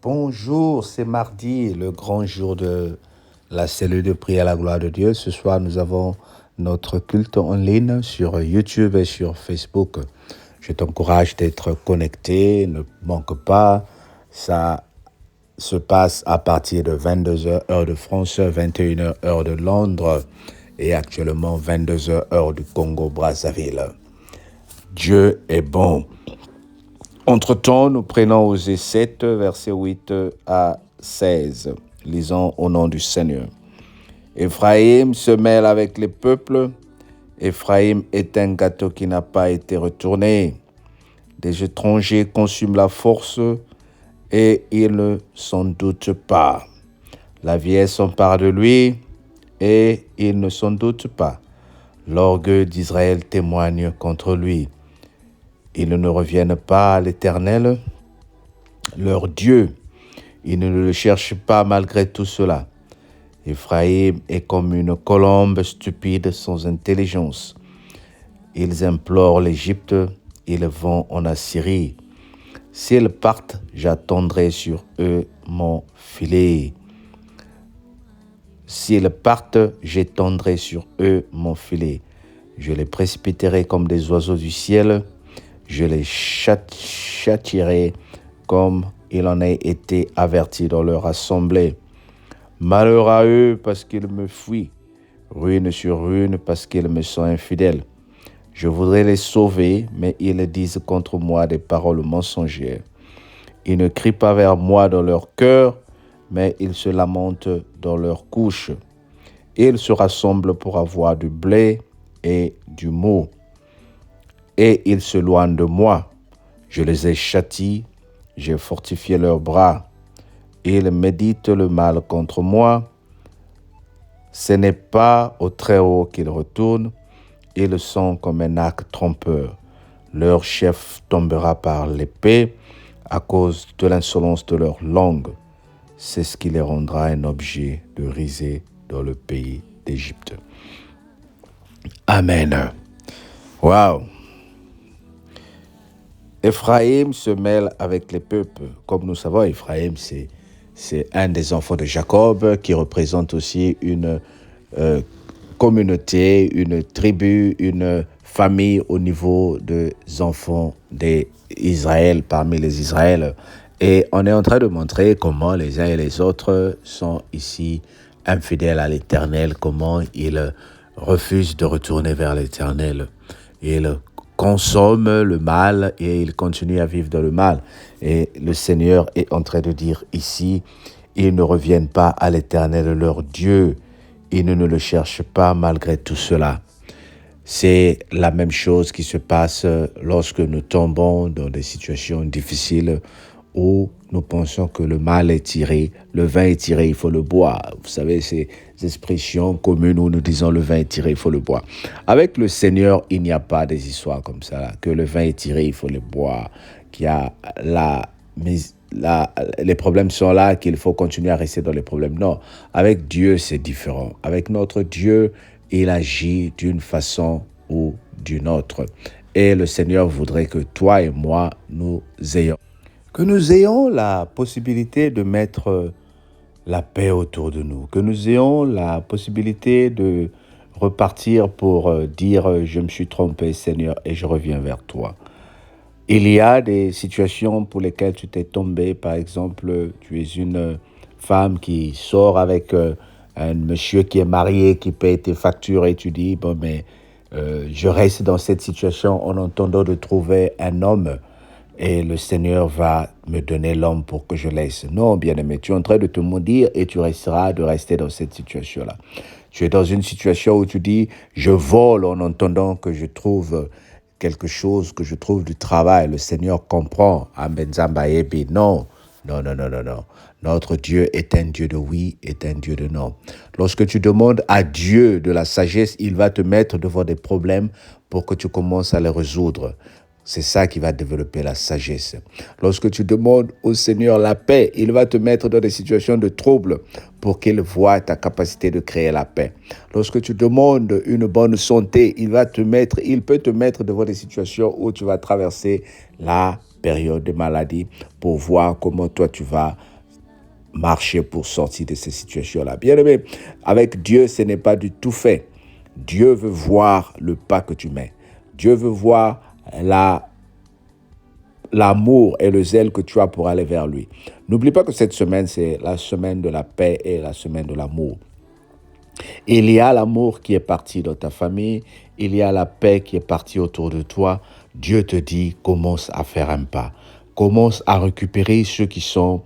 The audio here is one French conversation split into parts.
Bonjour, c'est mardi, le grand jour de la cellule de prière à la gloire de Dieu. Ce soir, nous avons notre culte en ligne sur YouTube et sur Facebook. Je t'encourage d'être connecté, ne manque pas. Ça se passe à partir de 22h heure de France, 21h heure de Londres et actuellement 22h heure du Congo-Brazzaville. Dieu est bon. Entre-temps, nous prenons Osée 7, versets 8 à 16. Lisons au nom du Seigneur. Éphraïm se mêle avec les peuples. Éphraïm est un gâteau qui n'a pas été retourné. Des étrangers consument la force et ils ne s'en doutent pas. La vieillesse s'empare de lui et ils ne s'en doutent pas. L'orgueil d'Israël témoigne contre lui. Ils ne reviennent pas à l'Éternel, leur Dieu. Ils ne le cherchent pas malgré tout cela. Éphraïm est comme une colombe stupide sans intelligence. Ils implorent l'Égypte, ils vont en Assyrie. S'ils partent, j'attendrai sur eux mon filet. S'ils partent, j'étendrai sur eux mon filet. Je les précipiterai comme des oiseaux du ciel. Je les châtierai comme il en a été averti dans leur assemblée. Malheur à eux parce qu'ils me fuient, ruine sur ruine parce qu'ils me sont infidèles. Je voudrais les sauver, mais ils disent contre moi des paroles mensongères. Ils ne crient pas vers moi dans leur cœur, mais ils se lamentent dans leur couche. Ils se rassemblent pour avoir du blé et du mou. Et ils se loignent de moi. Je les ai châtiés, j'ai fortifié leurs bras. Ils méditent le mal contre moi. Ce n'est pas au Très-Haut qu'ils retournent. Ils sont comme un arc trompeur. Leur chef tombera par l'épée à cause de l'insolence de leur langue. C'est ce qui les rendra un objet de risée dans le pays d'Égypte. Amen. Wow. Éphraïm se mêle avec les peuples. Comme nous savons, Éphraïm, c'est un des enfants de Jacob qui représente aussi une communauté, une tribu, une famille au niveau des enfants d'Israël, parmi les Israël. Et on est en train de montrer comment les uns et les autres sont ici infidèles à l'Éternel, comment ils refusent de retourner vers l'Éternel. Ils consomment le mal et ils continuent à vivre dans le mal. Et le Seigneur est en train de dire ici, ils ne reviennent pas à l'Éternel leur Dieu. Ils ne le cherchent pas malgré tout cela. C'est la même chose qui se passe lorsque nous tombons dans des situations difficiles où nous pensons que le mal est tiré, le vin est tiré, il faut le boire. Vous savez, ces expressions communes où nous disons le vin est tiré, il faut le boire. Avec le Seigneur, il n'y a pas des histoires comme ça, là, que le vin est tiré, il faut le boire, qu'il y a les problèmes sont là, qu'il faut continuer à rester dans les problèmes. Non, avec Dieu, c'est différent. Avec notre Dieu, il agit d'une façon ou d'une autre. Et le Seigneur voudrait que toi et moi, nous ayons la possibilité de mettre la paix autour de nous, que nous ayons la possibilité de repartir pour dire « Je me suis trompé, Seigneur, et je reviens vers toi ». Il y a des situations pour lesquelles tu t'es tombé. Par exemple, tu es une femme qui sort avec un monsieur qui est marié, qui paye tes factures et tu dis « Bon, mais je reste dans cette situation en attendant de trouver un homme et le Seigneur va me donner l'homme pour que je laisse. » Non, bien-aimé, tu es en train de te maudire et tu resteras de rester dans cette situation-là. Tu es dans une situation où tu dis « Je vole en attendant que je trouve quelque chose, que je trouve du travail. » Le Seigneur comprend. Amen. Non. Non. Notre Dieu est un Dieu de oui, est un Dieu de non. Lorsque tu demandes à Dieu de la sagesse, il va te mettre devant des problèmes pour que tu commences à les résoudre. C'est ça qui va développer la sagesse. Lorsque tu demandes au Seigneur la paix, il va te mettre dans des situations de trouble pour qu'il voie ta capacité de créer la paix. Lorsque tu demandes une bonne santé, il peut te mettre devant des situations où tu vas traverser la période de maladie pour voir comment toi tu vas marcher pour sortir de ces situations-là. Bien-aimé, avec Dieu, ce n'est pas du tout fait. Dieu veut voir le pas que tu mets. Dieu veut voir l'amour et le zèle que tu as pour aller vers lui. N'oublie pas que cette semaine, c'est la semaine de la paix et la semaine de l'amour. Il y a l'amour qui est parti dans ta famille, il y a la paix qui est partie autour de toi. Dieu te dit, commence à faire un pas. Commence à récupérer ceux qui sont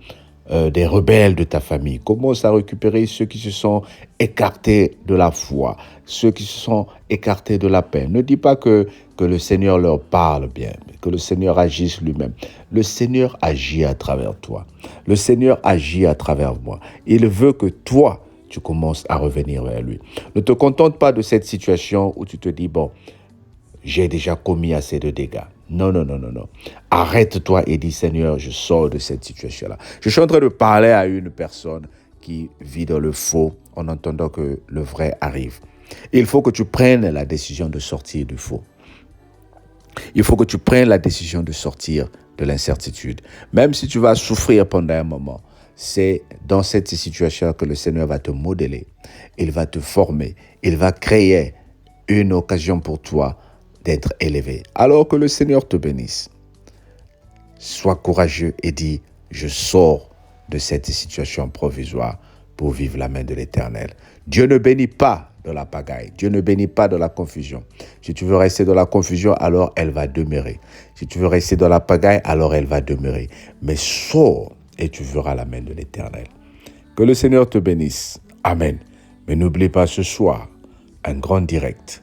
des rebelles de ta famille. Commence à récupérer ceux qui se sont écartés de la foi, ceux qui se sont écartés de la paix. Ne dis pas que le Seigneur leur parle bien, que le Seigneur agisse lui-même. Le Seigneur agit à travers toi. Le Seigneur agit à travers moi. Il veut que toi, tu commences à revenir vers lui. Ne te contente pas de cette situation où tu te dis, bon, j'ai déjà commis assez de dégâts. Non, non, non, non, non. Arrête-toi et dis, Seigneur, je sors de cette situation-là. Je suis en train de parler à une personne qui vit dans le faux en entendant que le vrai arrive. Il faut que tu prennes la décision de sortir du faux. Il faut que tu prennes la décision de sortir de l'incertitude. Même si tu vas souffrir pendant un moment, c'est dans cette situation que le Seigneur va te modeler. Il va te former. Il va créer une occasion pour toi d'être élevé. Alors que le Seigneur te bénisse. Sois courageux et dis, je sors de cette situation provisoire pour vivre la main de l'Éternel. Dieu ne bénit pas de la pagaille. Dieu ne bénit pas de la confusion. Si tu veux rester dans la confusion, alors elle va demeurer. Si tu veux rester dans la pagaille, alors elle va demeurer. Mais sors et tu verras la main de l'Éternel. Que le Seigneur te bénisse. Amen. Mais n'oublie pas ce soir, un grand direct,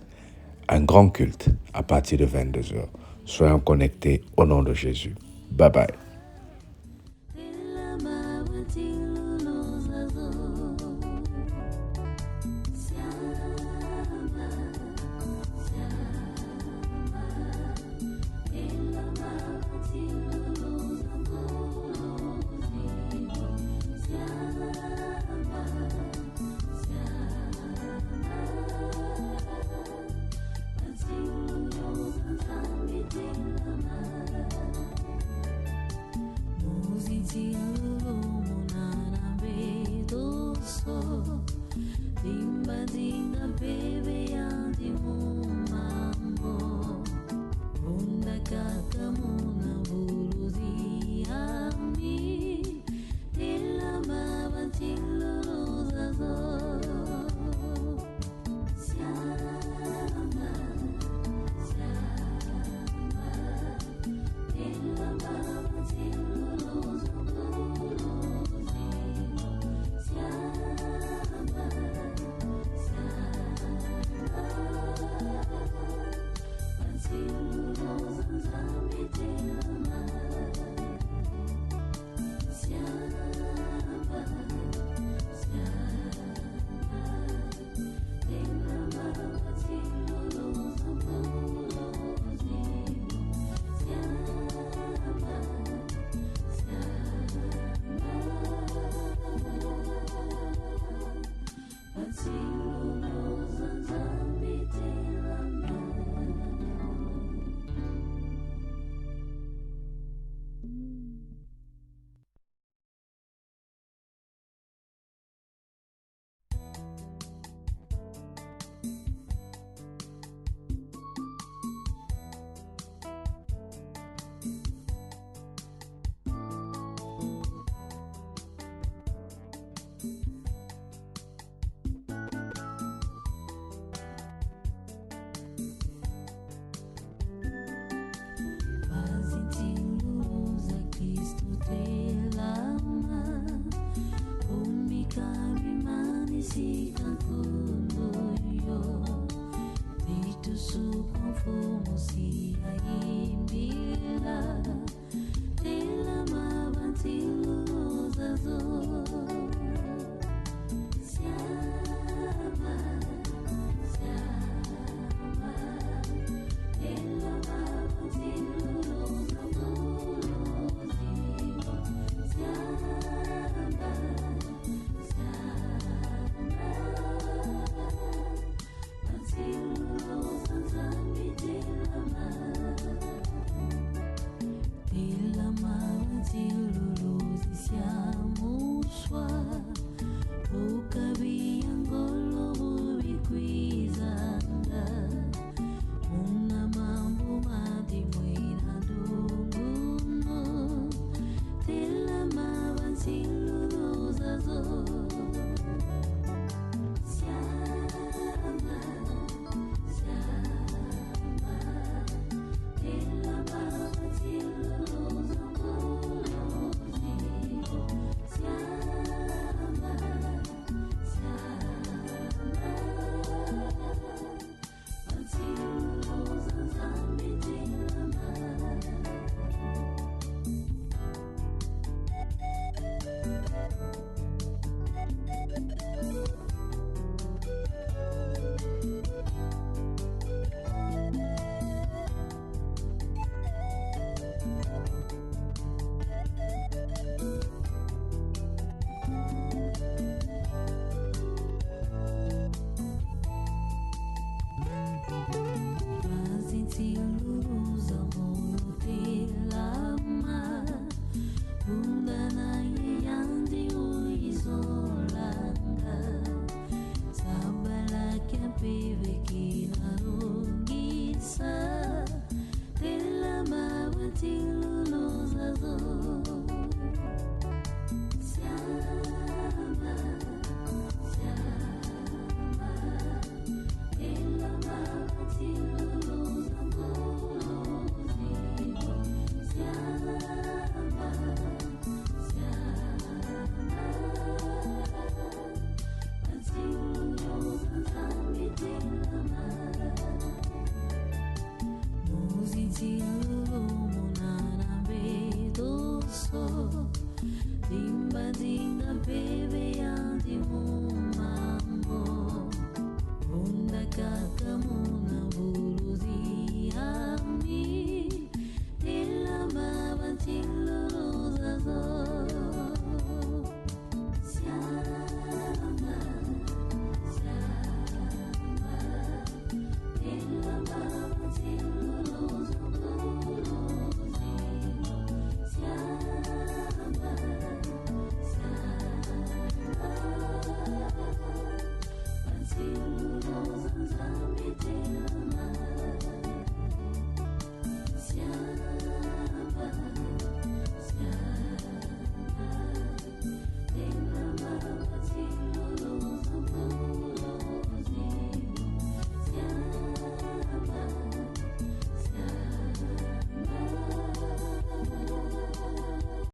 un grand culte à partir de 22h. Soyons connectés au nom de Jésus. Bye bye.